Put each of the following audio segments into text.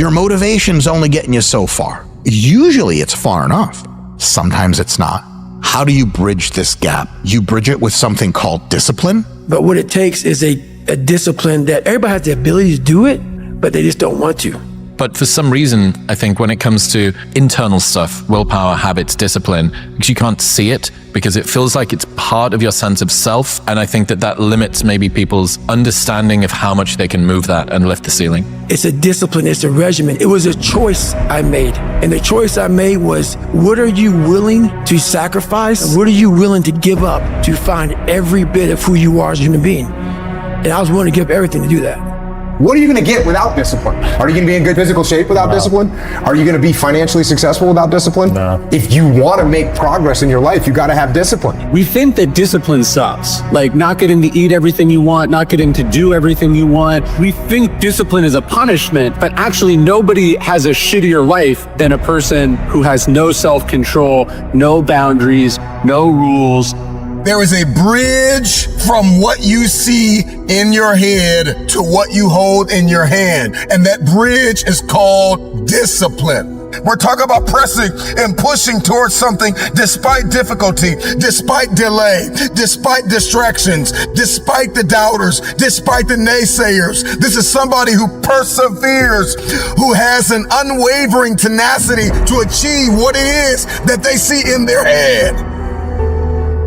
Your motivation's only getting you so far. Usually it's far enough. Sometimes it's not. How do you bridge this gap? You bridge it with something called discipline. But what it takes is a discipline that everybody has the ability to do it, but they just don't want to. But for some reason, I think when it comes to internal stuff, willpower, habits, discipline, because you can't see it, because it feels like it's part of your sense of self. And I think that limits maybe people's understanding of how much they can move that and lift the ceiling. It's a discipline, it's a regimen. It was a choice I made. And the choice I made was, what are you willing to sacrifice? What are you willing to give up to find every bit of who you are as a human being? And I was willing to give up everything to do that. What are you going to get without discipline? Are you going to be in good physical shape without discipline? Are you going to be financially successful without discipline? No. If you want to make progress in your life, you got to have discipline. We think that discipline sucks. Like not getting to eat everything you want, not getting to do everything you want. We think discipline is a punishment, but actually nobody has a shittier life than a person who has no self-control, no boundaries, no rules. There is a bridge from what you see in your head to what you hold in your hand. And that bridge is called discipline. We're talking about pressing and pushing towards something despite difficulty, despite delay, despite distractions, despite the doubters, despite the naysayers. This is somebody who perseveres, who has an unwavering tenacity to achieve what it is that they see in their head.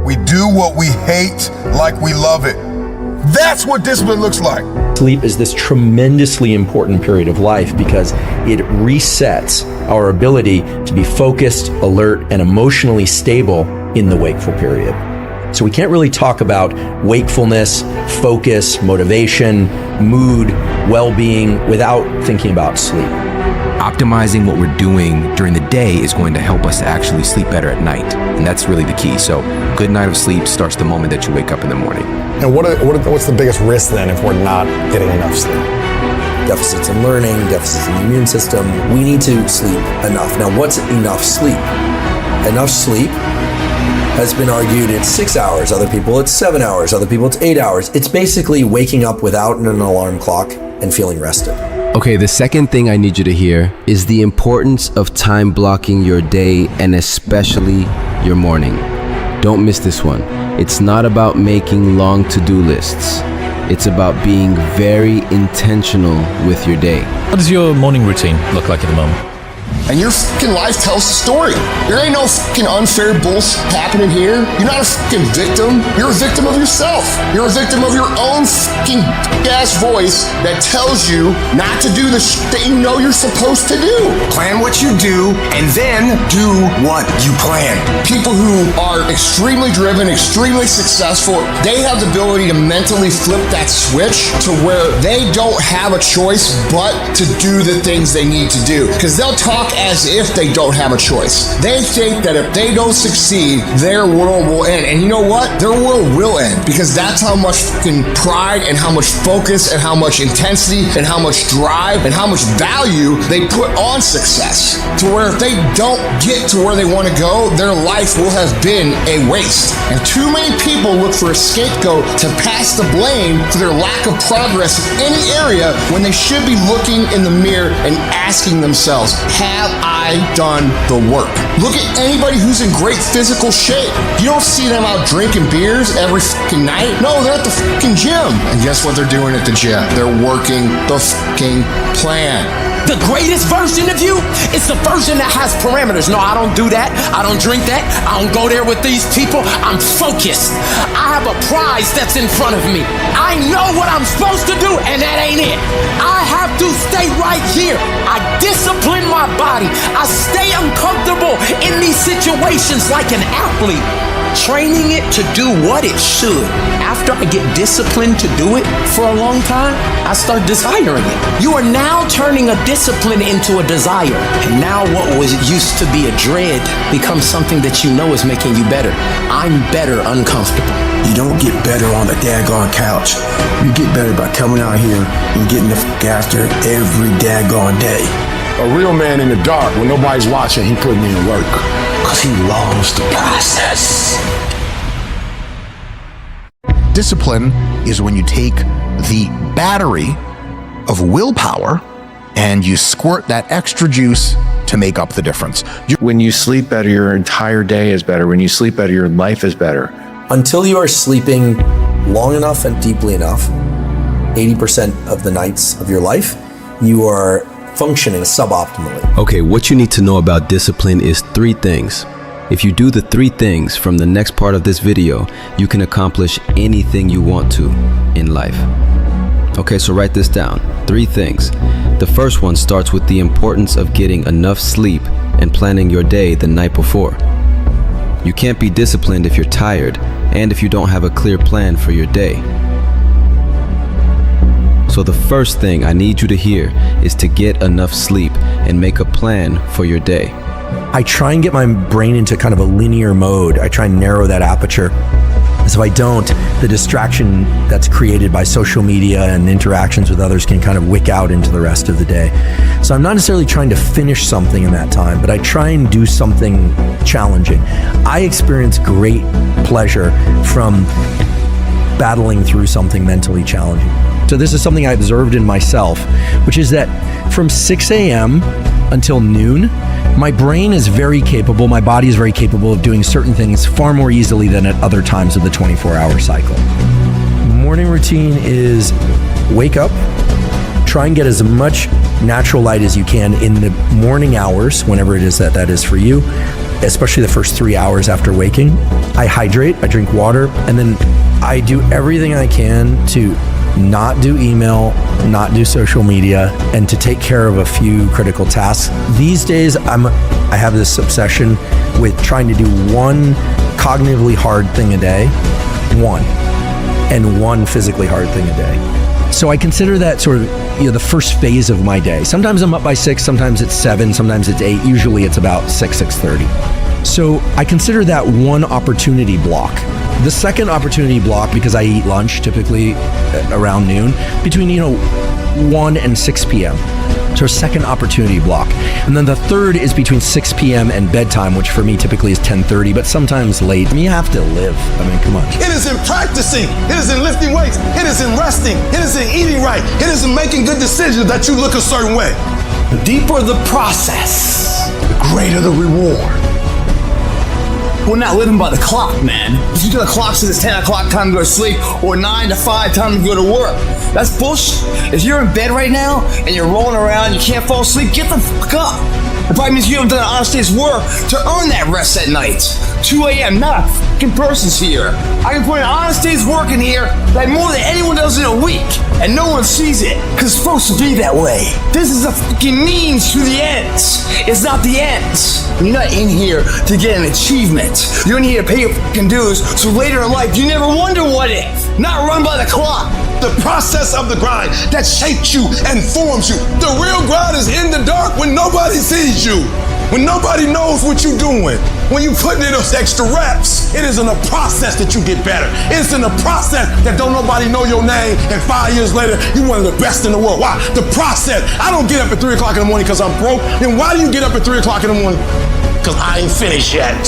We do what we hate like we love it. That's what discipline looks like. Sleep is this tremendously important period of life because it resets our ability to be focused, alert, and emotionally stable in the wakeful period. So we can't really talk about wakefulness, focus, motivation, mood, well-being without thinking about sleep. Optimizing what we're doing during the day is going to help us to actually sleep better at night. And that's really the key. So a good night of sleep starts the moment that you wake up in the morning. And what's the biggest risk then if we're not getting enough sleep? Deficits in learning, deficits in the immune system. We need to sleep enough. Now, what's enough sleep? Enough sleep has been argued it's 6 hours. Other people it's 7 hours. Other people it's 8 hours. It's basically waking up without an alarm clock and feeling rested. Okay, the second thing I need you to hear is the importance of time blocking your day and especially your morning. Don't miss this one. It's not about making long to-do lists. It's about being very intentional with your day. What does your morning routine look like at the moment? And your fucking life tells the story. There ain't no fucking unfair bullshit happening here. You're not a fucking victim. You're a victim of yourself. You're a victim of your own fucking ass voice that tells you not to do the shit that you know you're supposed to do. Plan what you do and then do what you plan. People who are extremely driven, extremely successful, they have the ability to mentally flip that switch to where they don't have a choice but to do the things they need to do. Because they'll talk as if they don't have a choice. They think that if they don't succeed, their world will end. And you know what? Their world will end because that's how much fucking pride and how much focus and how much intensity and how much drive and how much value they put on success. To where if they don't get to where they want to go, their life will have been a waste. And too many people look for a scapegoat to pass the blame for their lack of progress in any area when they should be looking in the mirror and asking themselves, have I done the work? Look at anybody who's in great physical shape. You don't see them out drinking beers every fucking night. No, they're at the fucking gym. And guess what they're doing at the gym? They're working the fucking plan. The greatest version of you is the version that has parameters. No, I don't do that. I don't drink that. I don't go there with these people. I'm focused. I have a prize that's in front of me. I know what I'm supposed to do, and that ain't it. I have to stay right here. I discipline my body. I stay uncomfortable in these situations like an athlete, training it to do what it should. After I get disciplined to do it for a long time, I start desiring it. You are now turning a discipline into a desire. And now what was used to be a dread becomes something that you know is making you better. I'm better uncomfortable. You don't get better on the daggone couch. You get better by coming out here and getting the fuck after it every daggone day. A real man in the dark, when nobody's watching, he putting in work. Because he loves the process. Discipline is when you take the battery of willpower and you squirt that extra juice to make up the difference. When you sleep better, your entire day is better. When you sleep better, your life is better. Until you are sleeping long enough and deeply enough, 80% of the nights of your life, you are functioning suboptimally. Okay, what you need to know about discipline is 3 things. If you do the 3 things from the next part of this video, you can accomplish anything you want to in life. Okay, so write this down. 3 things. The first one starts with the importance of getting enough sleep and planning your day the night before. You can't be disciplined if you're tired and if you don't have a clear plan for your day. So the first thing I need you to hear is to get enough sleep and make a plan for your day. I try and get my brain into kind of a linear mode. I try and narrow that aperture. So if I don't, the distraction that's created by social media and interactions with others can kind of wick out into the rest of the day. So I'm not necessarily trying to finish something in that time, but I try and do something challenging. I experience great pleasure from battling through something mentally challenging. So this is something I observed in myself, which is that from 6 a.m. until noon, my brain is very capable, my body is very capable of doing certain things far more easily than at other times of the 24-hour cycle. Morning routine is wake up, try and get as much natural light as you can in the morning hours, whenever it is that is for you, especially the first 3 hours after waking. I hydrate, I drink water, and then I do everything I can to not do email, not do social media, and to take care of a few critical tasks. These days, I have this obsession with trying to do one cognitively hard thing a day, and one physically hard thing a day. So I consider that sort of the first phase of my day. Sometimes I'm up by 6, sometimes it's 7, sometimes it's 8. Usually it's about 6:30. So I consider that one opportunity block. The second opportunity block, because I eat lunch typically around noon, between 1 and 6 p.m. So a second opportunity block. And then the third is between 6 p.m. and bedtime, which for me typically is 10:30, but sometimes late. You have to live. Come on. It is in practicing. It is in lifting weights. It is in resting. It is in eating right. It is in making good decisions that you look a certain way. The deeper the process, the greater the reward. We're not living by the clock, man. If you tell the clock says it's 10 o'clock, time to go to sleep, or 9 to 5, time to go to work. That's bullshit. If you're in bed right now and you're rolling around, you can't fall asleep, get the fuck up. It probably means you haven't done an honest day's work to earn that rest at night. 2 a.m., not a fucking person's here. I can put an honest day's work in here like more than anyone does in a week, and no one sees it, because it's supposed to be that way. This is a fucking means to the ends. It's not the ends. You're not in here to get an achievement. You're in here to pay your fucking dues, so later in life, you never wonder what if. Not run by the clock. The process of the grind that shapes you and forms you. The real grind is in the dark when nobody sees you. When nobody knows what you're doing. When you put in those extra reps, it is in the process that you get better. It's in the process that don't nobody know your name, and 5 years later, you're one of the best in the world. Why? The process. I don't get up at 3 o'clock in the morning because I'm broke. Then why do you get up at 3 o'clock in the morning? Because I ain't finished yet.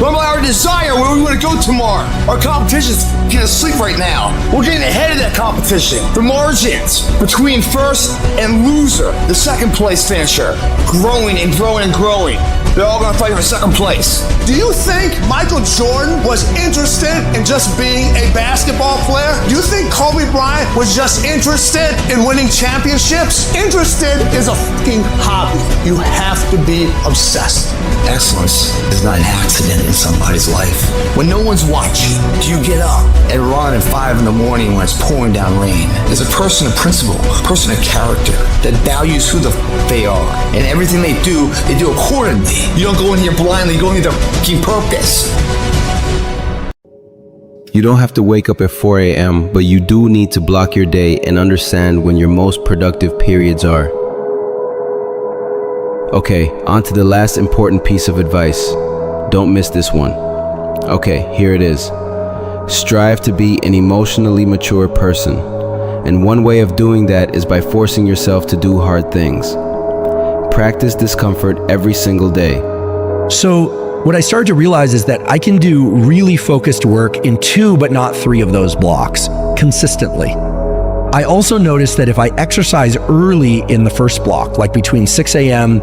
What about our desire where we want to go tomorrow? Our competition's getting asleep right now. We're getting ahead of that competition. The margins between first and loser, the second place finisher, growing and growing and growing. They're all gonna fight for second place. Do you think Michael Jordan was interested in just being a basketball player? Do you think Kobe Bryant was just interested in winning championships? Interested is a fucking hobby. You have to be obsessed. Excellence is not an accident in somebody's life. When no one's watching, do you get up and run at 5 in the morning when it's pouring down rain? There's a person of principle, a person of character that values who the they are. And everything they do accordingly. You don't go in here blindly, you go in with a fucking purpose. You don't have to wake up at 4 a.m., but you do need to block your day and understand when your most productive periods are. Okay, on to the last important piece of advice. Don't miss this one. Okay, here it is. Strive to be an emotionally mature person. And one way of doing that is by forcing yourself to do hard things. Practice discomfort every single day. So what I started to realize is that I can do really focused work in 2 but not 3 of those blocks consistently. I also noticed that if I exercise early in the first block, like between 6 a.m.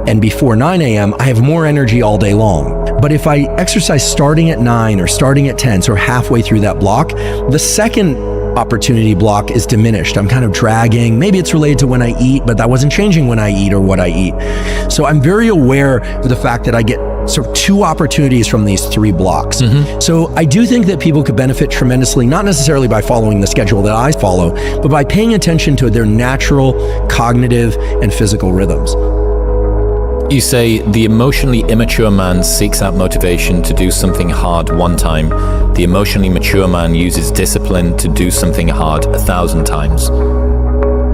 and before 9 a.m., I have more energy all day long. But if I exercise starting at 9 or starting at 10, so halfway through that block, the second opportunity block is diminished. I'm kind of dragging. Maybe it's related to when I eat, but that wasn't changing when I eat or what I eat. So I'm very aware of the fact that I get sort of 2 opportunities from these 3 blocks. So I do think that people could benefit tremendously, not necessarily by following the schedule that I follow, but by paying attention to their natural cognitive and physical rhythms. You say the emotionally immature man seeks out motivation to do something hard one time. The emotionally mature man uses discipline to do something hard 1,000 times.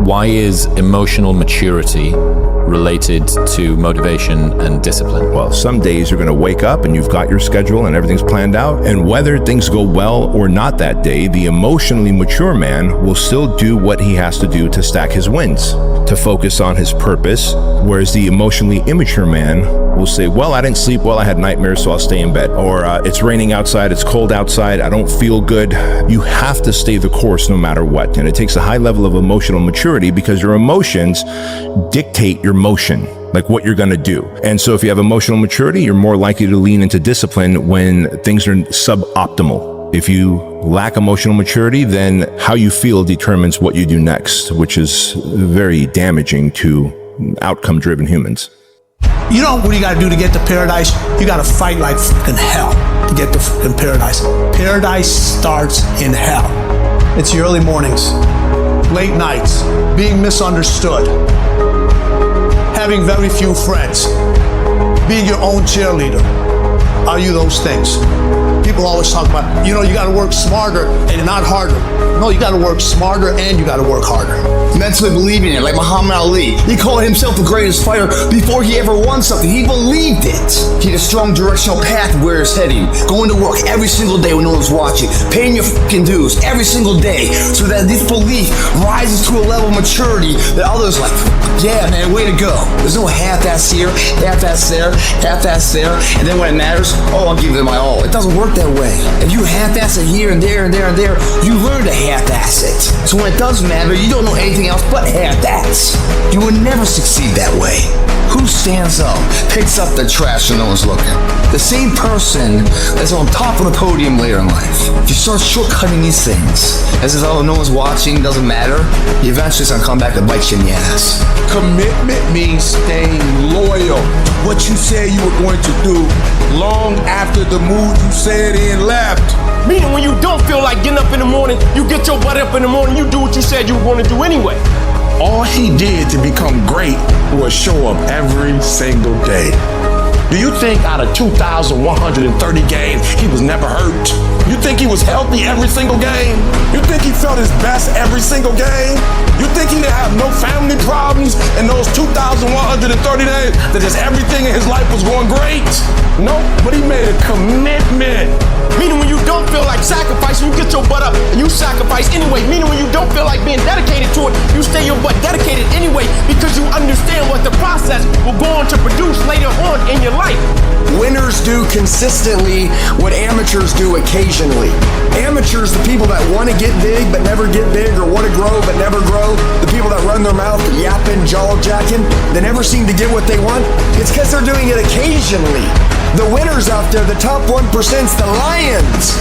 Why is emotional maturity related to motivation and discipline? Well, some days you're going to wake up and you've got your schedule and everything's planned out. And whether things go well or not that day, the emotionally mature man will still do what he has to do to stack his wins, to focus on his purpose. Whereas the emotionally immature man will say, well, I didn't sleep well, I had nightmares, so I'll stay in bed. Or it's raining outside, it's cold outside, I don't feel good. You have to stay the course no matter what. And it takes a high level of emotional maturity because your emotions dictate your motion, like what you're going to do. And so if you have emotional maturity, you're more likely to lean into discipline when things are suboptimal. If you lack emotional maturity, then how you feel determines what you do next, which is very damaging to outcome-driven humans. You know what you gotta do to get to paradise? You gotta fight like fucking hell to get to fucking paradise. Paradise starts in hell. It's your early mornings, late nights, being misunderstood, having very few friends, being your own cheerleader. Are you those things? People always talk about, you gotta work smarter and not harder. No, you gotta work smarter and you gotta work harder. Mentally believing it, like Muhammad Ali. He called himself the greatest fighter before he ever won something. He believed it. He had a strong directional path where he's heading. Going to work every single day when no one's watching. Paying your fucking dues every single day. So that this belief rises to a level of maturity that others like, yeah, man, way to go. There's no half-ass here, half-ass there, half-ass there. And then when it matters, I'll give it my all. It doesn't work that way. If you half-ass it here and there and there and there, you learn to half-ass it. So when it does matter, you don't know anything else but half-ass. You would never succeed that way. Who stands up, picks up the trash when no one's looking? The same person that's on top of the podium later in life. If you start shortcutting these things, as if, oh, no one's watching, doesn't matter, you eventually it's gonna come back to bite you in the ass. Commitment means staying loyal to what you said you were going to do long after the mood you said in left. Meaning when you don't feel like getting up in the morning, you get your butt up in the morning, you do what you said you were going to do anyway. All he did to become great was show up every single day. Do you think out of 2,130 games, he was never hurt? You think he was healthy every single game? You think he felt his best every single game? You think he didn't have no family problems in those 2,130 days? That just everything in his life was going great? No, but he made a commitment. Meaning when you don't feel like sacrificing, you get your butt up and you sacrifice anyway. Meaning when you don't feel like being dedicated to it, you stay your butt dedicated anyway because you understand what the process will go on to produce later on in your life. Winners do consistently what amateurs do occasionally. Amateurs, the people that want to get big but never get big, or want to grow but never grow, the people that run their mouth yapping, jaw-jacking, they never seem to get what they want. It's because they're doing it occasionally. The winners out there, the top 1%'s the Lions.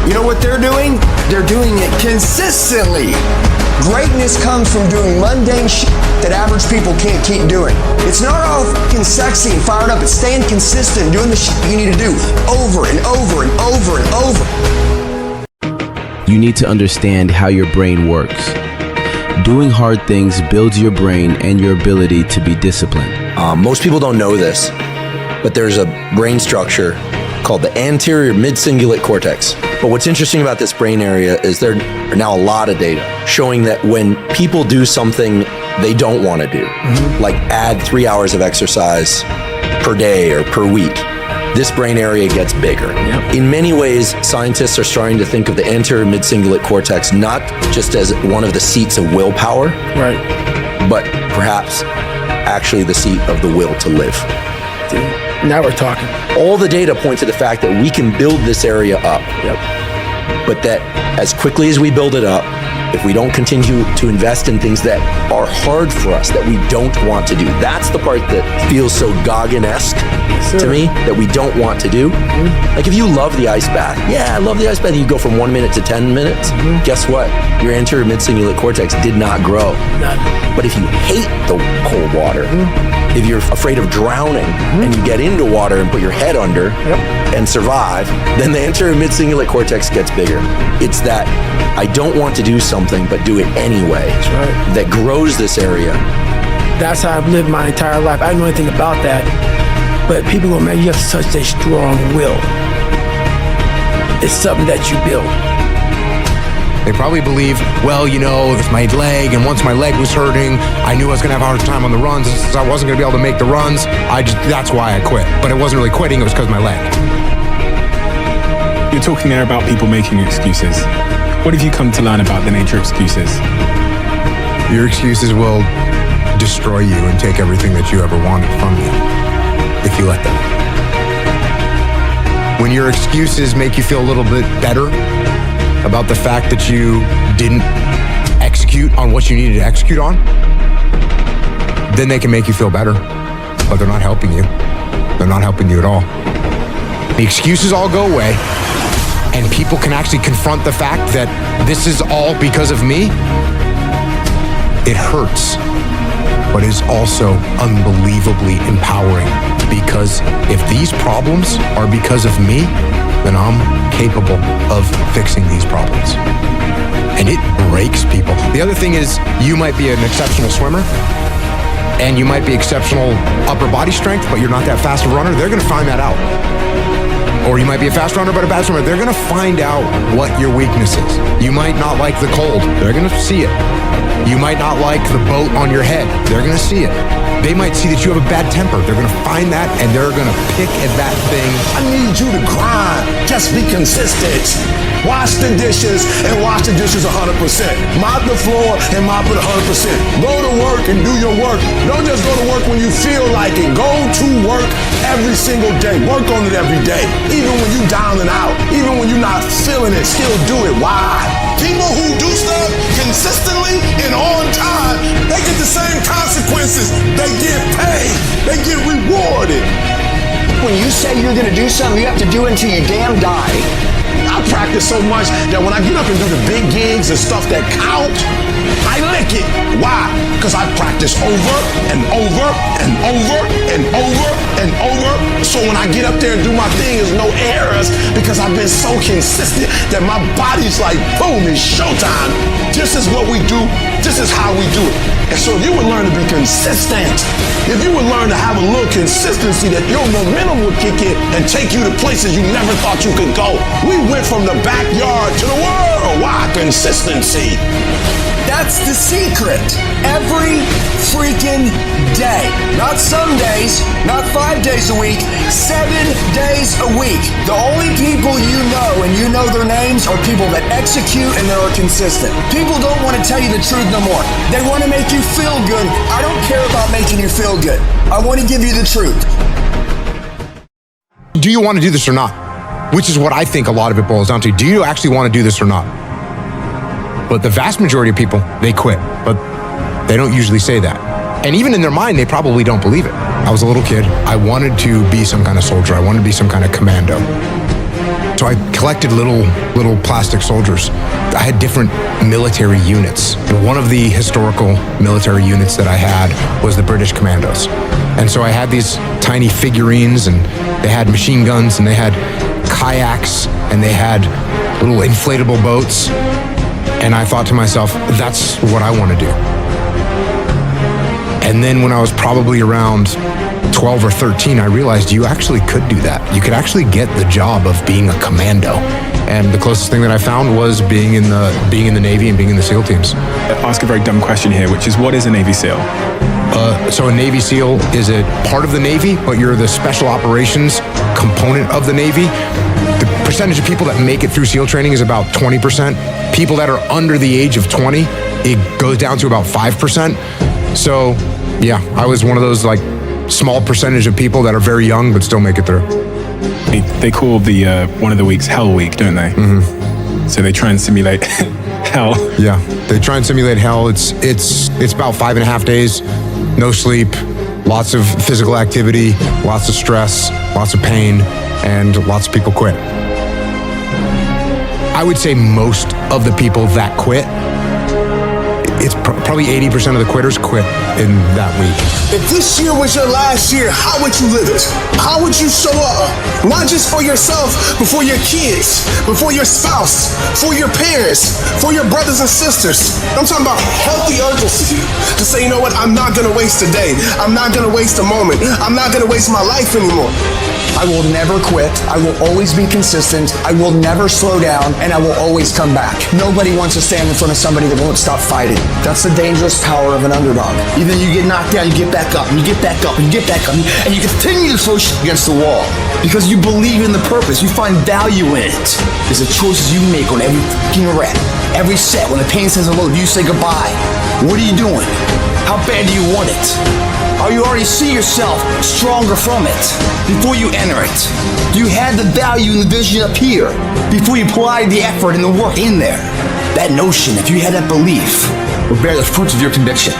You know what they're doing? They're doing it consistently. Greatness comes from doing mundane shit that average people can't keep doing. It's not all fucking sexy and fired up. It's staying consistent, doing the shit you need to do over and over and over and over. You need to understand how your brain works. Doing hard things builds your brain and your ability to be disciplined. Most people don't know this, but there's a brain structure called the anterior mid-cingulate cortex. But what's interesting about this brain area is there are now a lot of data showing that when people do something they don't want to do, like add 3 hours of exercise per day or per week, this brain area gets bigger. In many ways, scientists are starting to think of the anterior mid-cingulate cortex not just as one of the seats of willpower, but perhaps actually the seat of the will to live. Now we're talking. All the data point to the fact that we can build this area up. but that as quickly as we build it up, if we don't continue to invest in things that are hard for us, that we don't want to do, that's the part that feels so Goggin-esque to me, that we don't want to do. Like if you love the ice bath, yeah, I love the ice bath, you go from 1 minute to 10 minutes, guess what? Your anterior mid-cingulate cortex did not grow. But if you hate the cold water, if you're afraid of drowning and you get into water and put your head under and survive, then the anterior mid-cingulate cortex gets bigger. It's that I don't want to do something, but do it anyway. That's right. That grows this area. That's how I've lived my entire life. I didn't know anything about that. But people go, man, you have such a strong will. It's something that you build. They probably believe, well, you know, it's my leg, and once my leg was hurting, I knew I was going to have a hard time on the runs, and since I wasn't going to be able to make the runs, that's why I quit. But it wasn't really quitting, it was because of my leg. You're talking there about people making excuses. What have you come to learn about the nature of excuses? Your excuses will destroy you and take everything that you ever wanted from you, if you let them. When your excuses make you feel a little bit better about the fact that you didn't execute on what you needed to execute on, then they can make you feel better, but they're not helping you. They're not helping you at all. The excuses all go away, and people can actually confront the fact that this is all because of me. It hurts, but it's also unbelievably empowering, because if these problems are because of me, then I'm capable of fixing these problems. And it breaks people. The other thing is, you might be an exceptional swimmer, and you might be exceptional upper body strength, but you're not that fast a runner. They're gonna find that out. Or you might be a fast runner, but a bad swimmer. They're gonna find out what your weakness is. You might not like the cold. They're gonna see it. You might not like the boat on your head. They're gonna see it. They might see that you have a bad temper. They're gonna find that, and they're gonna pick at that thing. I need you to grind. Just be consistent. Wash the dishes and wash the dishes 100%. Mop the floor and mop it 100%. Go to work and do your work. Don't just go to work when you feel like it. Go to work every single day. Work on it every day. Even when you down and out. Even when you're not feeling it, still do it. Why? People who do stuff consistently and on time, they get the same consequences. They get paid. They get rewarded. When you say you're gonna do something, you have to do it until you damn die. I practice so much that when I get up and do the big gigs and stuff that count, I lick it. Why? Because I practice over and over and over and over and over. So when I get up there and do my thing, there's no errors, because I've been so consistent that my body's like, boom, it's showtime. This is what we do. This is how we do it. And so if you would learn to be consistent, if you would learn to have a little consistency, that your momentum would kick in and take you to places you never thought you could go. We went from the backyard to the world. Why? Consistency. That's the secret. Every freaking day. Not some days, not 5 days a week, 7 days a week. The only people you know, and you know their names, are people that execute and that are consistent. People don't want to tell you the truth no more. They want to make you feel good. I don't care about making you feel good. I want to give you the truth. Do you want to do this or not? Which is what I think a lot of it boils down to. Do you actually want to do this or not? But the vast majority of people, they quit, but they don't usually say that. And even in their mind, they probably don't believe it. I was a little kid. I wanted to be some kind of soldier. I wanted to be some kind of commando. So I collected little plastic soldiers. I had different military units. And one of the historical military units that I had was the British Commandos. And so I had these tiny figurines, and they had machine guns, and they had kayaks, and they had little inflatable boats. And I thought to myself, that's what I want to do. And then when I was probably around 12 or 13, I realized you actually could do that. You could actually get the job of being a commando. And the closest thing that I found was being in the Navy and being in the SEAL teams. I'll ask a very dumb question here, which is, what is a Navy SEAL? So a Navy SEAL is a part of the Navy, but you're the special operations component of the Navy. The percentage of people that make it through SEAL training is about 20%. People that are under the age of 20, it goes down to about 5%. So yeah, I was one of those like small percentage of people that are very young but still make it through. They call the one of the weeks Hell Week, don't they? Mm-hmm. So they try and simulate hell. Yeah, they try and simulate hell. It's about 5.5 days, no sleep, lots of physical activity, lots of stress, lots of pain, and lots of people quit. I would say most of the people that quit, it's probably 80% of the quitters quit in that week. If this year was your last year, how would you live it? How would you show up? Not just for yourself, but for your kids, but for your spouse, for your parents, for your brothers and sisters. I'm talking about healthy urgency to say, you know what, I'm not gonna waste a day. I'm not gonna waste a moment. I'm not gonna waste my life anymore. I will never quit. I will always be consistent. I will never slow down, and I will always come back. Nobody wants to stand in front of somebody that won't stop fighting. That's the dangerous power of an underdog. Even you get knocked down, you get back up, and you get back up, and you get back up, and you continue to throw shit against the wall. Because you believe in the purpose, you find value in it. It's the choices you make on every fucking rep. Every set, when the pain says hello, do you say goodbye? What are you doing? How bad do you want it? Or you already see yourself stronger from it before you enter it? You had the value and the vision up here before you applied the effort and the work in there. That notion, if you had that belief, will bear the fruits of your conviction.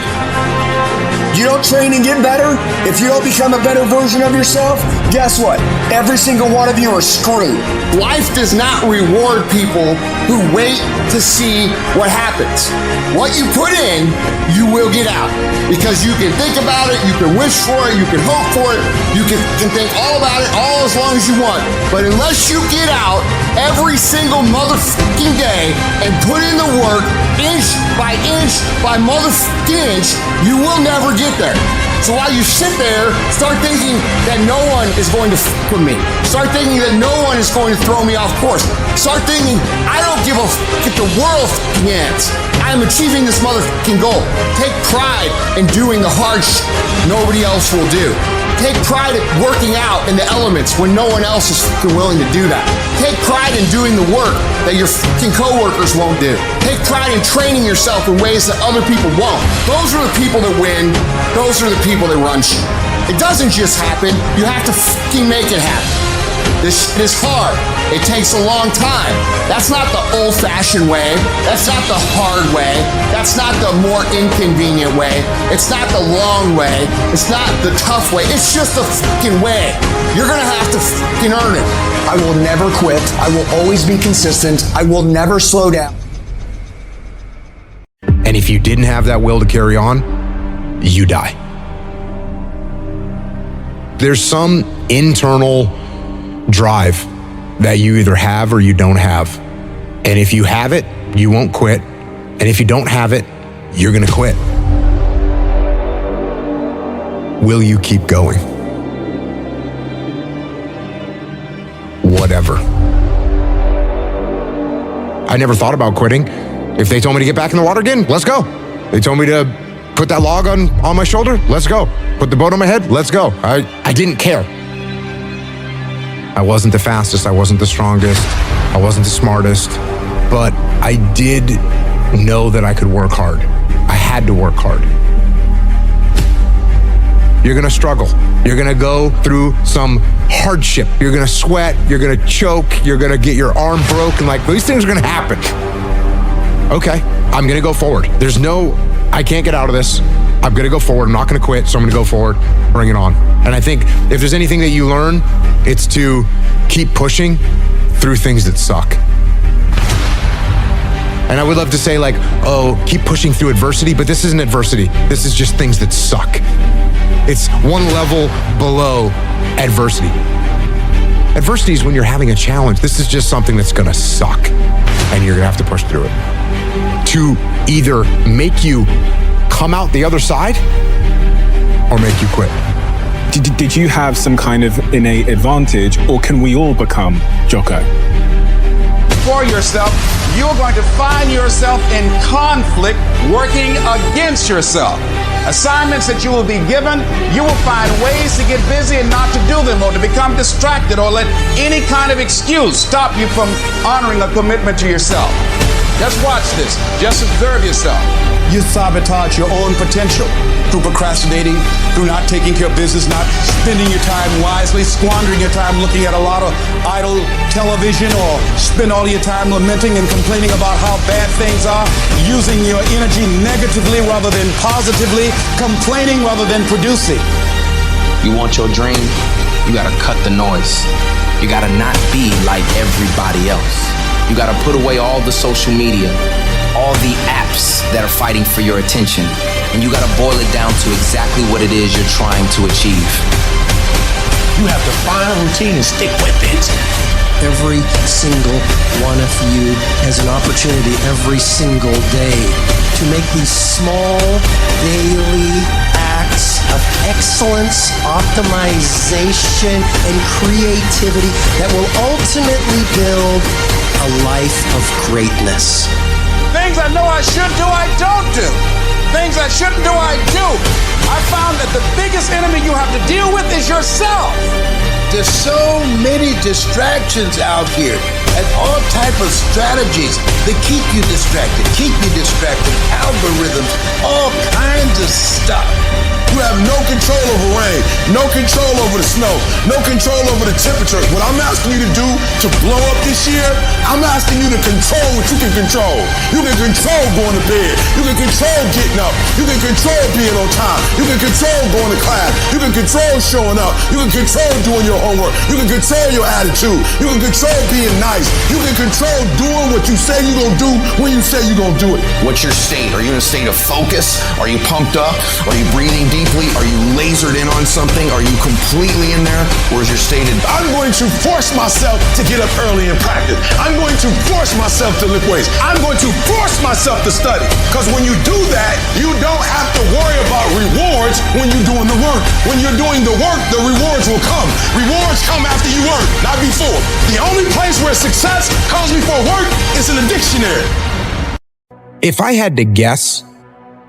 You don't train and get better? If you don't become a better version of yourself, guess what? Every single one of you are screwed. Life does not reward people who wait to see what happens. What you put in, you will get out. Because you can think about it, you can wish for it, you can hope for it, you can think all about it all as long as you want. But unless you get out every single motherfucking day and put in the work, inch by motherfucking inch, you will never get there. So while you sit there, start thinking that no one is going to fuck with me. Start thinking that no one is going to throw me off course. Start thinking, I don't give a fuck if the world fucking ends. I am achieving this motherfucking goal. Take pride in doing the hard shit nobody else will do. Take pride in working out in the elements when no one else is fucking willing to do that. Take pride in doing the work that your fucking coworkers won't do. Take pride in training yourself in ways that other people won't. Those are the people that win. Those are the people that run shit. It doesn't just happen. You have to fucking make it happen. This shit is hard. It takes a long time. That's not the old-fashioned way. That's not the hard way. That's not the more inconvenient way. It's not the long way. It's not the tough way. It's just the fucking way. You're gonna have to fucking earn it. I will never quit. I will always be consistent. I will never slow down. And if you didn't have that will to carry on, you die. There's some internal drive that you either have or you don't have. And if you have it, you won't quit. And if you don't have it, you're gonna quit. Will you keep going? Whatever. I never thought about quitting. If they told me to get back in the water again, let's go. They told me to put that log on my shoulder, let's go. Put the boat on my head, let's go. I didn't care. I wasn't the fastest, I wasn't the strongest, I wasn't the smartest, but I did know that I could work hard. I had to work hard. You're gonna struggle. You're gonna go through some hardship. You're gonna sweat, you're gonna choke, you're gonna get your arm broken. Like, these things are gonna happen. Okay, I'm gonna go forward. I can't get out of this. I'm gonna go forward. I'm not gonna quit, so I'm gonna go forward. Bring it on. And I think if there's anything that you learn, it's to keep pushing through things that suck. And I would love to say like, oh, keep pushing through adversity, but this isn't adversity. This is just things that suck. It's one level below adversity. Adversity is when you're having a challenge. This is just something that's gonna suck, and you're gonna have to push through it. To either make you come out the other side or make you quit. Did you have some kind of innate advantage, or can we all become Jocko? For yourself, you're going to find yourself in conflict working against yourself. Assignments that you will be given, you will find ways to get busy and not to do them, or to become distracted, or let any kind of excuse stop you from honoring a commitment to yourself. Just watch this. Just observe yourself. you sabotage your own potential through procrastinating, through not taking care of business, not spending your time wisely, squandering your time looking at a lot of idle television, or spend all your time lamenting and complaining about how bad things are, using your energy negatively rather than positively, complaining rather than producing. You want your dream? You gotta cut the noise. You gotta not be like everybody else. You gotta put away all the social media, all the apps that are fighting for your attention, and you gotta boil it down to exactly what it is you're trying to achieve. You have to find a routine and stick with it. Every single one of you has an opportunity every single day to make these small daily acts of excellence, optimization, and creativity that will ultimately build a life of greatness. Things I know I should do, I don't do. Things I shouldn't do, I do. I found that the biggest enemy you have to deal with is yourself. There's so many distractions out here and all type of strategies that keep you distracted, algorithms, all kinds of stuff. You have no control over rain, no control over the snow, no control over the temperature. What I'm asking you to do to blow up this year, I'm asking you to control what you can control. You can control going to bed. You can control getting up. You can control being on time. You can control going to class. You can control showing up. You can control doing your homework. You can control your attitude. You can control being nice. You can control doing what you say you're going to do when you say you're going to do it. What's your state? Are you in a state of focus? Are you pumped up? Are you breathing deeply? Are you lasered in on something? Are you completely in there? Or is your state in... I'm going to force myself to get up early and practice. I'm going to force myself to lift weights. I'm going to force myself to study. Because when you do that, you don't have to worry about rewards when you're doing the work. When you're doing the work, the rewards will come. Rewards come after you work, not before. The only place where success comes before work is in the dictionary. If I had to guess,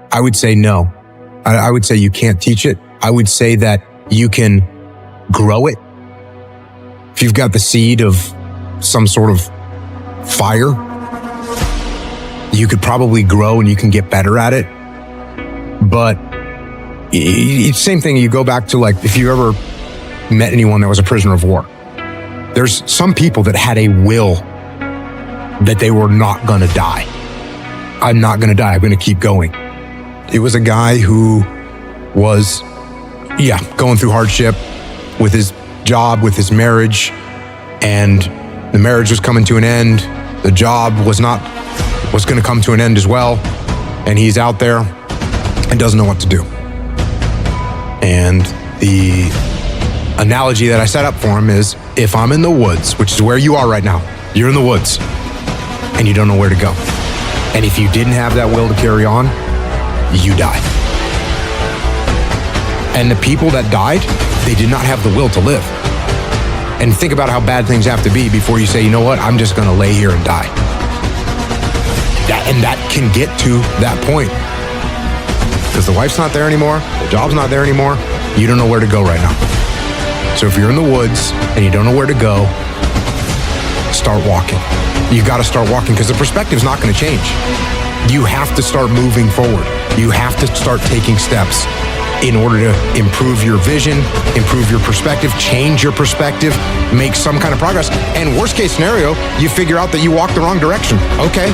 I would say no. I would say you can't teach it. I would say that you can grow it. If you've got the seed of some sort of fire, you could probably grow and you can get better at it. But it's the same thing. You go back to, like, if you ever met anyone that was a prisoner of war, there's some people that had a will that they were not going to die. I'm not going to die. I'm going to keep going. It was a guy who was, going through hardship with his job, with his marriage, and the marriage was coming to an end. The job was going to come to an end as well. And he's out there and doesn't know what to do. And the analogy that I set up for him is, if I'm in the woods, which is where you are right now, you're in the woods and you don't know where to go. And if you didn't have that will to carry on, you die. And the people that died, they did not have the will to live. And think about how bad things have to be before you say, you know what, I'm just gonna lay here and die. That can get to that point. Because the wife's not there anymore, the job's not there anymore, you don't know where to go right now. So if you're in the woods and you don't know where to go, start walking. You gotta start walking, because the perspective's not gonna change. You have to start moving forward. You have to start taking steps in order to improve your vision, improve your perspective, change your perspective, make some kind of progress. And worst case scenario, you figure out that you walked the wrong direction. Okay,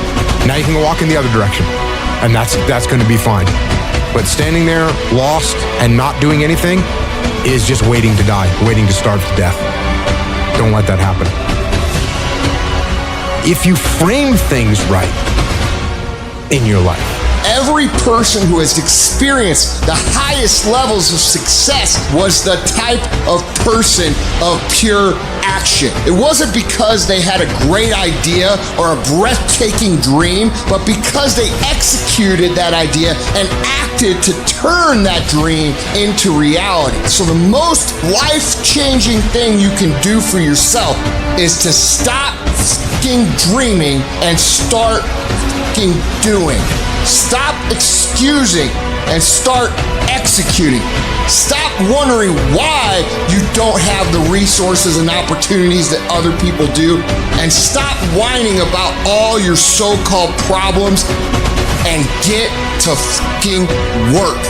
now you can go walk in the other direction. And that's gonna be fine. But standing there lost and not doing anything is just waiting to die, waiting to starve to death. Don't let that happen. If you frame things right in your life, every person who has experienced the highest levels of success was the type of person of pure action. It wasn't because they had a great idea or a breathtaking dream, but because they executed that idea and acted to turn that dream into reality. So the most life-changing thing you can do for yourself is to stop fucking dreaming and start fucking doing. Stop excusing and start executing. Stop wondering why you don't have the resources and opportunities that other people do, and stop whining about all your so-called problems and get to fucking work.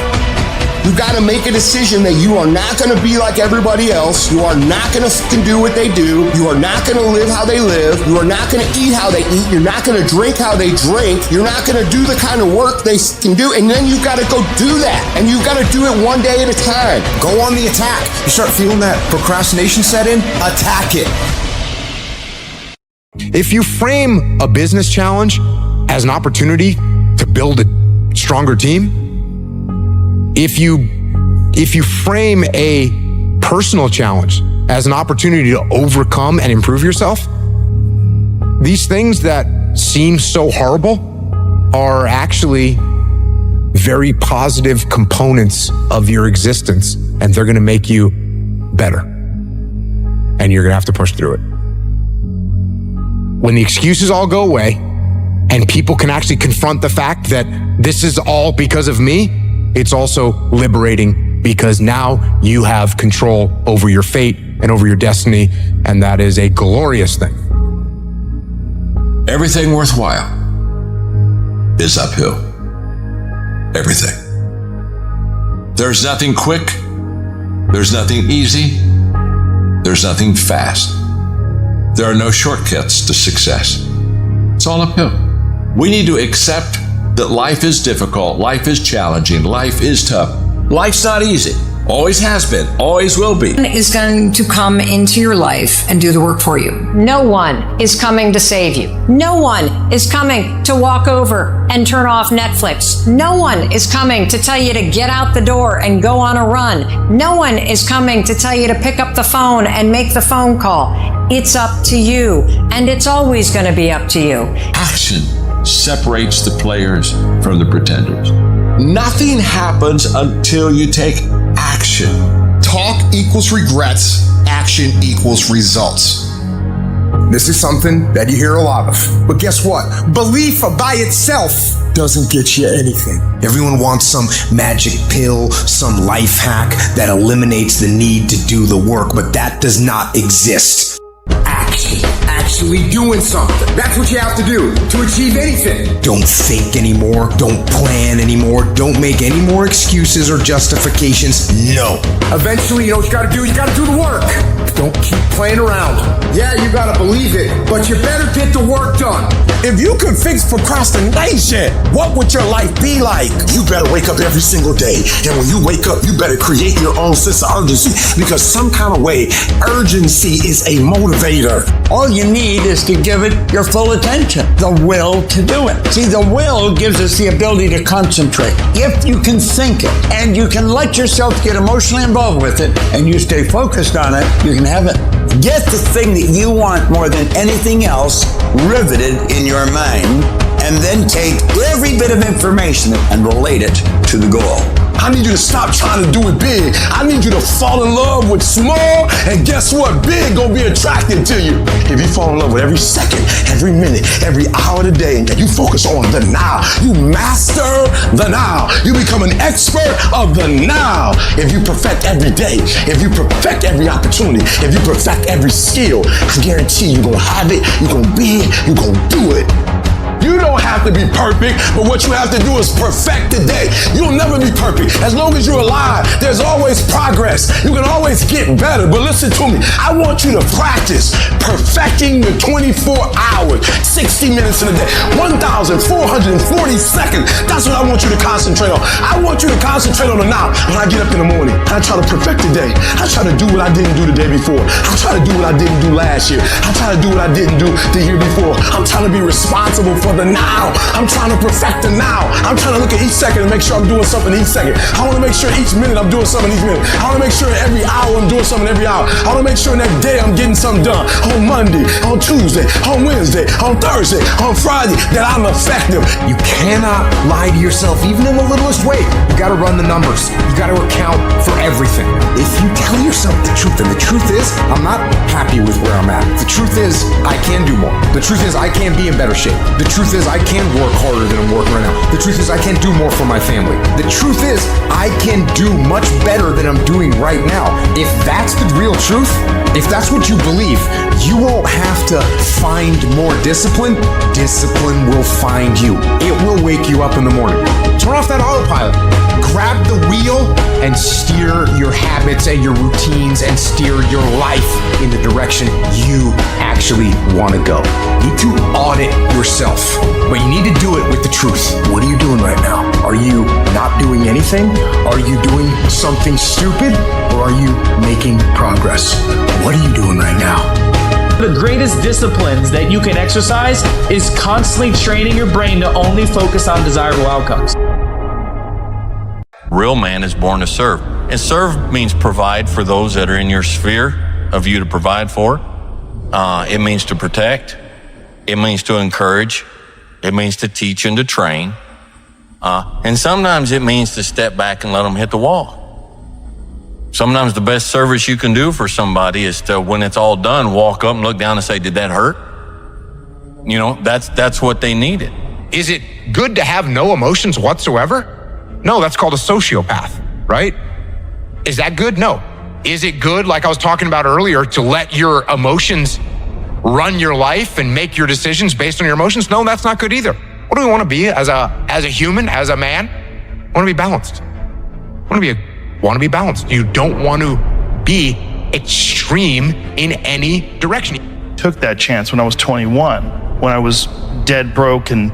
You gotta make a decision that you are not gonna be like everybody else. You are not gonna fucking do what they do. You are not gonna live how they live. You are not gonna eat how they eat. You're not gonna drink how they drink. You're not gonna do the kind of work they can do. And then you gotta go do that. And you gotta do it one day at a time. Go on the attack. You start feeling that procrastination set in, attack it. If you frame a business challenge as an opportunity to build a stronger team, if you frame a personal challenge as an opportunity to overcome and improve yourself, these things that seem so horrible are actually very positive components of your existence, and they're going to make you better. And you're going to have to push through it. When the excuses all go away and people can actually confront the fact that this is all because of me, it's also liberating because now you have control over your fate and over your destiny, and that is a glorious thing. Everything worthwhile is uphill. Everything. There's nothing quick. There's nothing easy. There's nothing fast. There are no shortcuts to success. It's all uphill. We need to accept that life is difficult, life is challenging, life is tough. Life's not easy. Always has been, always will be. Is going to come into your life and do the work for you. No one is coming to save you. No one is coming to walk over and turn off Netflix. No one is coming to tell you to get out the door and go on a run. No one is coming to tell you to pick up the phone and make the phone call. It's up to you, and it's always going to be up to you. Action separates the players from the pretenders. Nothing happens until you take action. Talk equals regrets. Action equals results. This is something that you hear a lot of. But guess what? Belief by itself doesn't get you anything. Everyone wants some magic pill, some life hack that eliminates the need to do the work, but that does not exist. Actually doing something. That's what you have to do to achieve anything. Don't think anymore. Don't plan anymore. Don't make any more excuses or justifications. No. Eventually, you know what you gotta do? You gotta do the work. Don't keep playing around. Yeah, you gotta believe it, but you better get the work done. If you could fix procrastination, what would your life be like? You better wake up every single day. And when you wake up, you better create your own sense of urgency, because some kind of way, urgency is a motivator. All you need is to give it your full attention, the will to do it. See, the will gives us the ability to concentrate. If you can think it and you can let yourself get emotionally involved with it and you stay focused on it, you can have it. Get the thing that you want more than anything else riveted in your mind, and then take every bit of information and relate it to the goal. I need you to stop trying to do it big. I need you to fall in love with small, and guess what? Big gonna be attracted to you. If you fall in love with every second, every minute, every hour of the day, and you focus on the now, you master the now. You become an expert of the now. If you perfect every day, if you perfect every opportunity, if you perfect every skill, I guarantee you're gonna have it, you're gonna be it, you're gonna do it. You don't have to be perfect, but what you have to do is perfect today. You'll never be perfect. As long as you're alive, there's always progress. You can always get better. But listen to me. I want you to practice perfecting the 24 hours, 60 minutes in a day, 1,440 seconds. That's what I want you to concentrate on. I want you to concentrate on the now. When I get up in the morning, I try to perfect the day. I try to do what I didn't do the day before. I try to do what I didn't do last year. I try to do what I didn't do the year before. I'm trying to be responsible for the now. I'm trying to perfect the now. I'm trying to look at each second and make sure I'm doing something each second. I want to make sure each minute I'm doing something each minute. I want to make sure every hour I'm doing something every hour. I want to make sure that day I'm getting something done. On Monday, on Tuesday, on Wednesday, on Thursday, on Friday, that I'm effective. You cannot lie to yourself, even in the littlest way. You got to run the numbers. You got to account for everything. If you tell yourself the truth, and the truth is, I'm not happy with where I'm at. The truth is, I can do more. The truth is, I can be in better shape. The truth is, I can work harder than I'm working right now. The truth is, I can do more for my family. The truth is, I can do much better than I'm doing right now. If that's the real truth, If that's what you believe, you won't have to find more discipline. Discipline will find you. It will wake you up in the morning. Turn off that autopilot. Grab the wheel and steer your habits and your routines and steer your life in the direction you actually want to go. You need to audit yourself, but you need to do it with the truth. What are you doing right now? Are you not doing anything? Are you doing something stupid? Or are you making progress? What are you doing right now? The greatest disciplines that you can exercise is constantly training your brain to only focus on desirable outcomes. Real man is born to serve. And serve means provide for those that are in your sphere of you to provide for. It means to protect. It means to encourage. It means to teach and to train. And sometimes it means to step back and let them hit the wall. Sometimes the best service you can do for somebody is to, when it's all done, walk up and look down and say, did that hurt? You know, that's what they needed. Is it good to have no emotions whatsoever? No, that's called a sociopath, right? Is that good? No. Is it good, like I was talking about earlier, to let your emotions run your life and make your decisions based on your emotions? No, that's not good either. What do we want to be as a human, as a man? I want to be balanced. Want to be balanced. You don't want to be extreme in any direction. Took that chance when I was 21, when I was dead broke and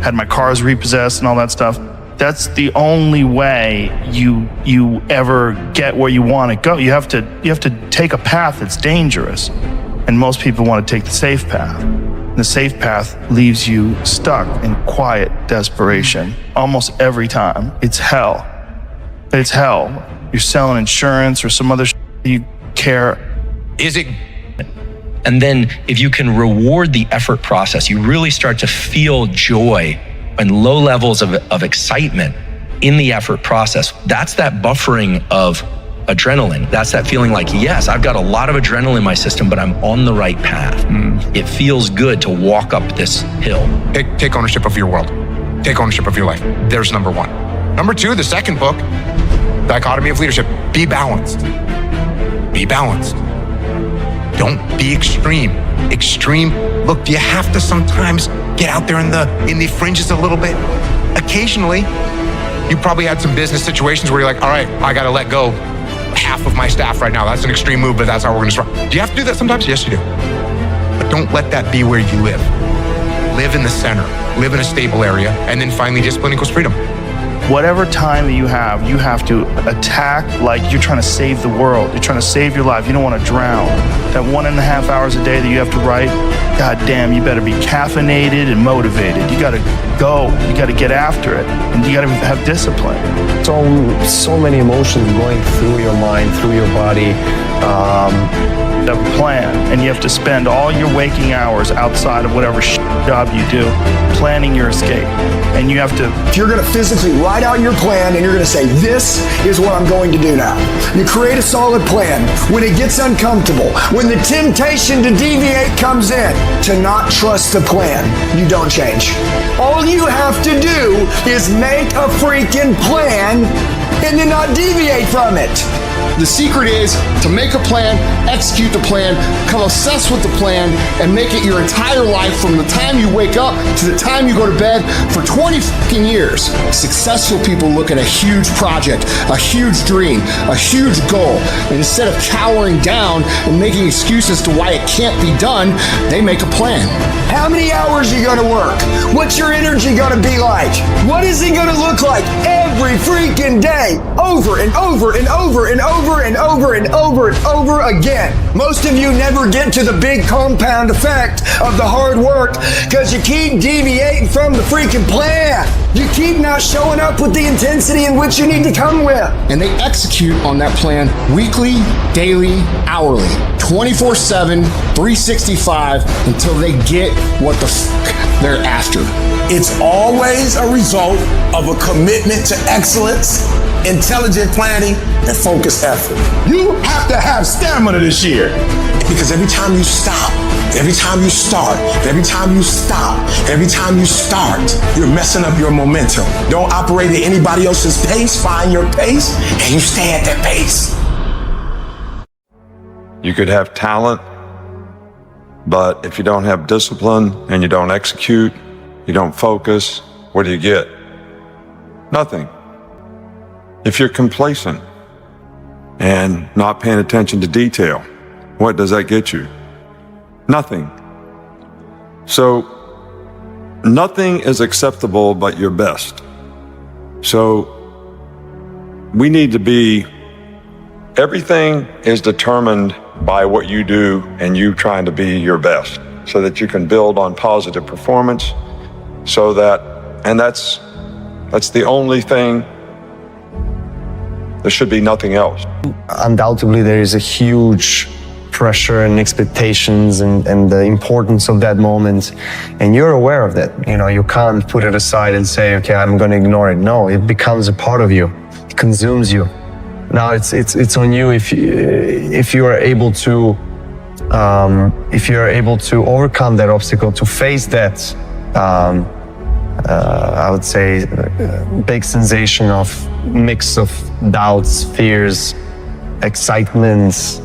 had my cars repossessed and all that stuff. That's the only way you ever get where you want to go. You have to take a path that's dangerous, and most people want to take the safe path. The safe path leaves you stuck in quiet desperation. Almost every time, it's hell. It's hell. You're selling insurance or some other you care. Is it? And then if you can reward the effort process, you really start to feel joy and low levels of excitement in the effort process. That's that buffering of adrenaline. That's that feeling like, yes, I've got a lot of adrenaline in my system, but I'm on the right path. It feels good to walk up this hill. Take ownership of your world. Take ownership of your life. There's number one. Number two, the second book, Dichotomy of Leadership. Be balanced. Be balanced. Don't be extreme. Extreme. Look, you have to sometimes get out there in the fringes a little bit. Occasionally, you probably had some business situations where you're like, all right, I got to let go half of my staff right now. That's an extreme move, but that's how we're going to start. Do you have to do that sometimes? Yes, you do. But don't let that be where you live. Live in the center. Live in a stable area. And then finally, discipline equals freedom. Whatever time that you have to attack like you're trying to save the world. You're trying to save your life. You don't want to drown. That 1.5 hours a day that you have to write, God damn, you better be caffeinated and motivated. You got to go. You got to get after it. And you got to have discipline. So many emotions going through your mind, through your body. Have a plan, and you have to spend all your waking hours outside of whatever job you do planning your escape. And you have to, if you're going to physically write out your plan and you're going to say, this is what I'm going to do now. You create a solid plan. When it gets uncomfortable, when the temptation to deviate comes in, to not trust the plan, you don't change. All you have to do is make a freaking plan and then not deviate from it. The secret is to make a plan, execute the plan, become obsessed with the plan, and make it your entire life from the time you wake up to the time you go to bed for 20 fucking years. Successful people look at a huge project, a huge dream, a huge goal, and instead of cowering down and making excuses to why it can't be done, they make a plan. How many hours are you going to work? What's your energy going to be like? What is it going to look like every freaking day? Over and over and over and over and over and over and over again. Most of you never get to the big compound effect of the hard work because you keep deviating from the freaking plan. You keep not showing up with the intensity in which you need to come with. And they execute on that plan weekly, daily, hourly, 24/7, 365 until they get what the fuck they're after. It's always a result of a commitment to excellence, intelligent planning, and focused effort. You have to have stamina this year. Because every time you stop, every time you start, every time you stop, every time you start, you're messing up your momentum. Don't operate at anybody else's pace. Find your pace, and you stay at that pace. You could have talent, but if you don't have discipline and you don't execute, you don't focus, what do you get? Nothing. If you're complacent and not paying attention to detail, what does that get you? Nothing. So, nothing is acceptable but your best. So, we need to be, everything is determined by what you do and you trying to be your best so that you can build on positive performance so that, and that's the only thing. There should be nothing else. Undoubtedly, there is a huge pressure and expectations and the importance of that moment. And you're aware of that. You know, you can't put it aside and say, okay, I'm going to ignore it. No, it becomes a part of you. It consumes you. Now it's on you if you are able to overcome that obstacle, to face that I would say big sensation of mix of doubts, fears, excitements,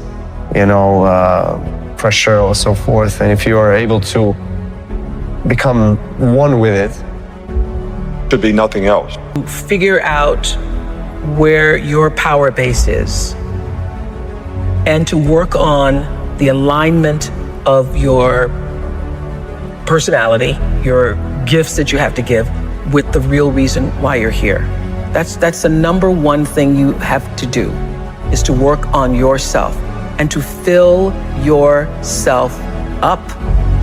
pressure or so forth. And if you are able to become one with it, should be nothing else. Figure out where your power base is and to work on the alignment of your personality, your gifts that you have to give with the real reason why you're here. That's the number one thing you have to do, is to work on yourself and to fill yourself up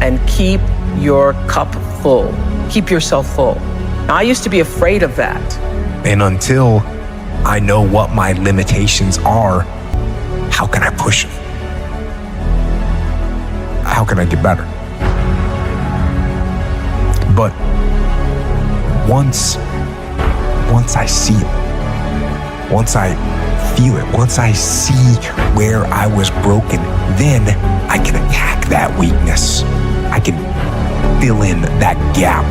and keep your cup full. Keep yourself full. Now, I used to be afraid of that. And until I know what my limitations are, how can I push them? How can I get better? But once I see it, once I feel it, once I see where I was broken, then I can attack that weakness. I can fill in that gap.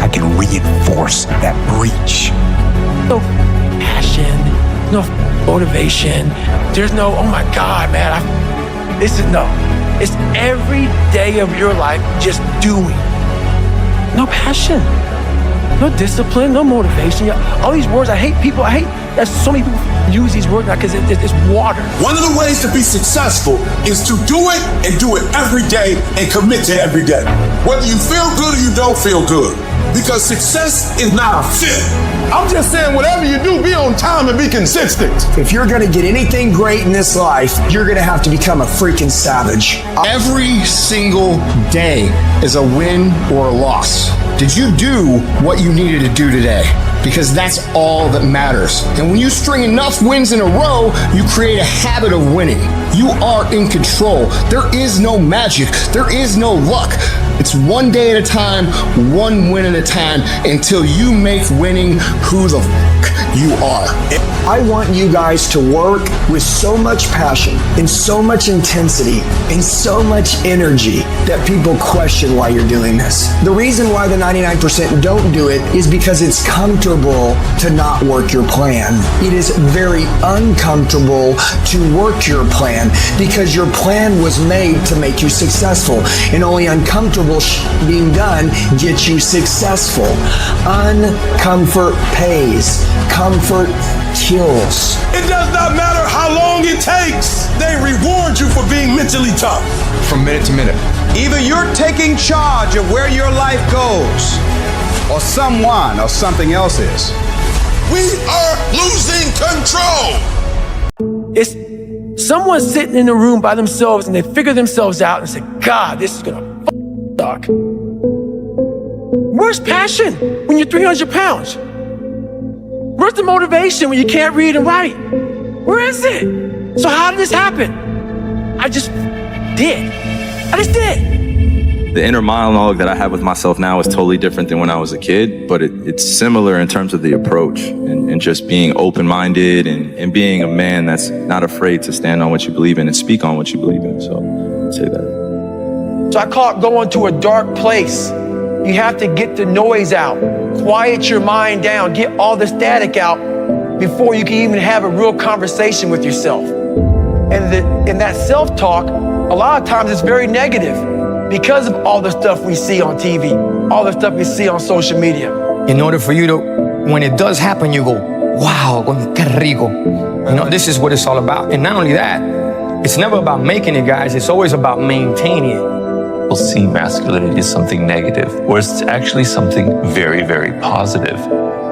I can reinforce that breach. No passion, no motivation. There's no, oh my God, man, it's every day of your life just doing. No passion, no discipline, no motivation. All these words, I hate that so many people use these words now because it's water. One of the ways to be successful is to do it and do it every day and commit to every day. Whether you feel good or you don't feel good. Because success is not a fit. I'm just saying, whatever you do, be on time and be consistent. If you're gonna get anything great in this life, you're gonna have to become a freaking savage. Every single day is a win or a loss. Did you do what you needed to do today? Because that's all that matters. And when you string enough wins in a row, you create a habit of winning. You are in control. There is no magic. There is no luck. It's one day at a time, one win at a time, until you make winning who the fuck you are. I want you guys to work with so much passion and so much intensity and so much energy that people question why you're doing this. The reason why the 99% don't do it is because it's comfortable to not work your plan. It is very uncomfortable to work your plan because your plan was made to make you successful, and only uncomfortable being done gets you successful. Uncomfort pays. Comfort kills. It does not matter how long it takes. They reward you for being mentally tough. From minute to minute. Either you're taking charge of where your life goes, or someone or something else is. We are losing control. It's someone sitting in a room by themselves and they figure themselves out and say, God, this is gonna suck. Where's passion when you're 300 pounds? Where's the motivation when you can't read and write? Where is it? So how did this happen? I just did. The inner monologue that I have with myself now is totally different than when I was a kid, but it's similar in terms of the approach and just being open-minded and being a man that's not afraid to stand on what you believe in and speak on what you believe in. So I'd say that. So I call it going to a dark place. You have to get the noise out, quiet your mind down, get all the static out before you can even have a real conversation with yourself. And that self-talk, a lot of times it's very negative because of all the stuff we see on TV, all the stuff we see on social media. In order for you to, when it does happen, you go, wow, qué rico. You know, this is what it's all about. And not only that, it's never about making it, guys. It's always about maintaining it. We'll see masculinity as something negative, or it's actually something very, very positive.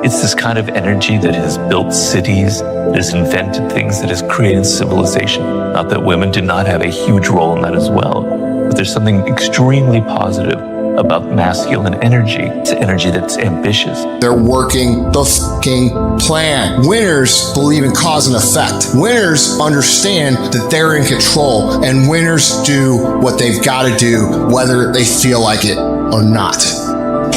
It's this kind of energy that has built cities, that has invented things, that has created civilization. Not that women did not have a huge role in that as well, but there's something extremely positive about masculine energy. It's energy that's ambitious. They're working the fucking plan. Winners believe in cause and effect. Winners understand that they're in control, and winners do what they've got to do, whether they feel like it or not.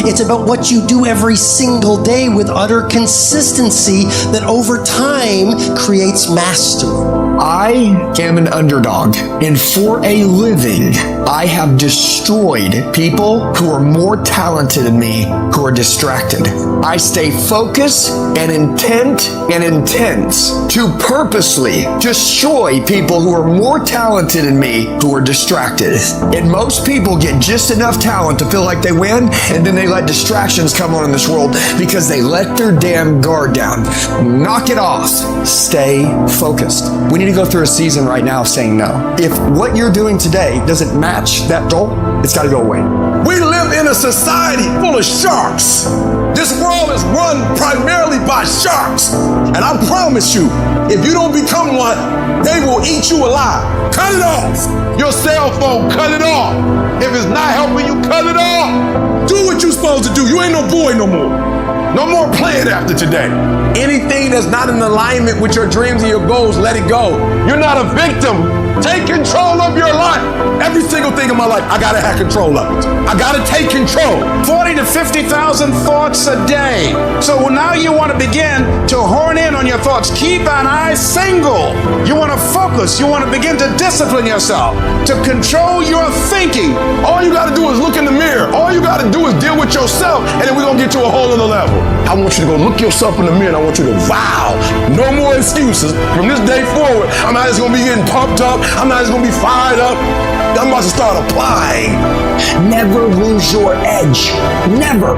It's about what you do every single day with utter consistency that over time creates mastery. I am an underdog, and for a living, I have destroyed people who are more talented than me, who are distracted. I stay focused and intent and intense to purposely destroy people who are more talented than me, who are distracted. And most people get just enough talent to feel like they win, and then they let distractions come on in this world because they let their damn guard down. Knock it off. Stay focused. We need to go through a season right now of saying no. If what you're doing today doesn't match that goal, it's got to go away. We live in a society full of sharks. This world is run primarily by sharks. And I promise you, if you don't become one, they will eat you alive. Cut it off. Your cell phone, cut it off. If it's not helping you, cut it off. Do what you're supposed to do. You ain't no boy no more. No more playing after today. Anything that's not in alignment with your dreams and your goals, let it go. You're not a victim. Take control of your life. Every single thing in my life, I gotta have control of it. I gotta take control. 40 to 50,000 thoughts a day. So now you want to begin to hone in on your thoughts. Keep an eye single. You want to focus. You want to begin to discipline yourself, to control your thinking. All you gotta do is look in the mirror. All you gotta do is deal with yourself, and then we're gonna get to a whole other level. I want you to go look yourself in the mirror, and I want you to vow. No more excuses. From this day forward, I'm not just gonna be getting pumped up. I'm not just gonna be fired up. I'm about to start applying. Never lose your edge. Never.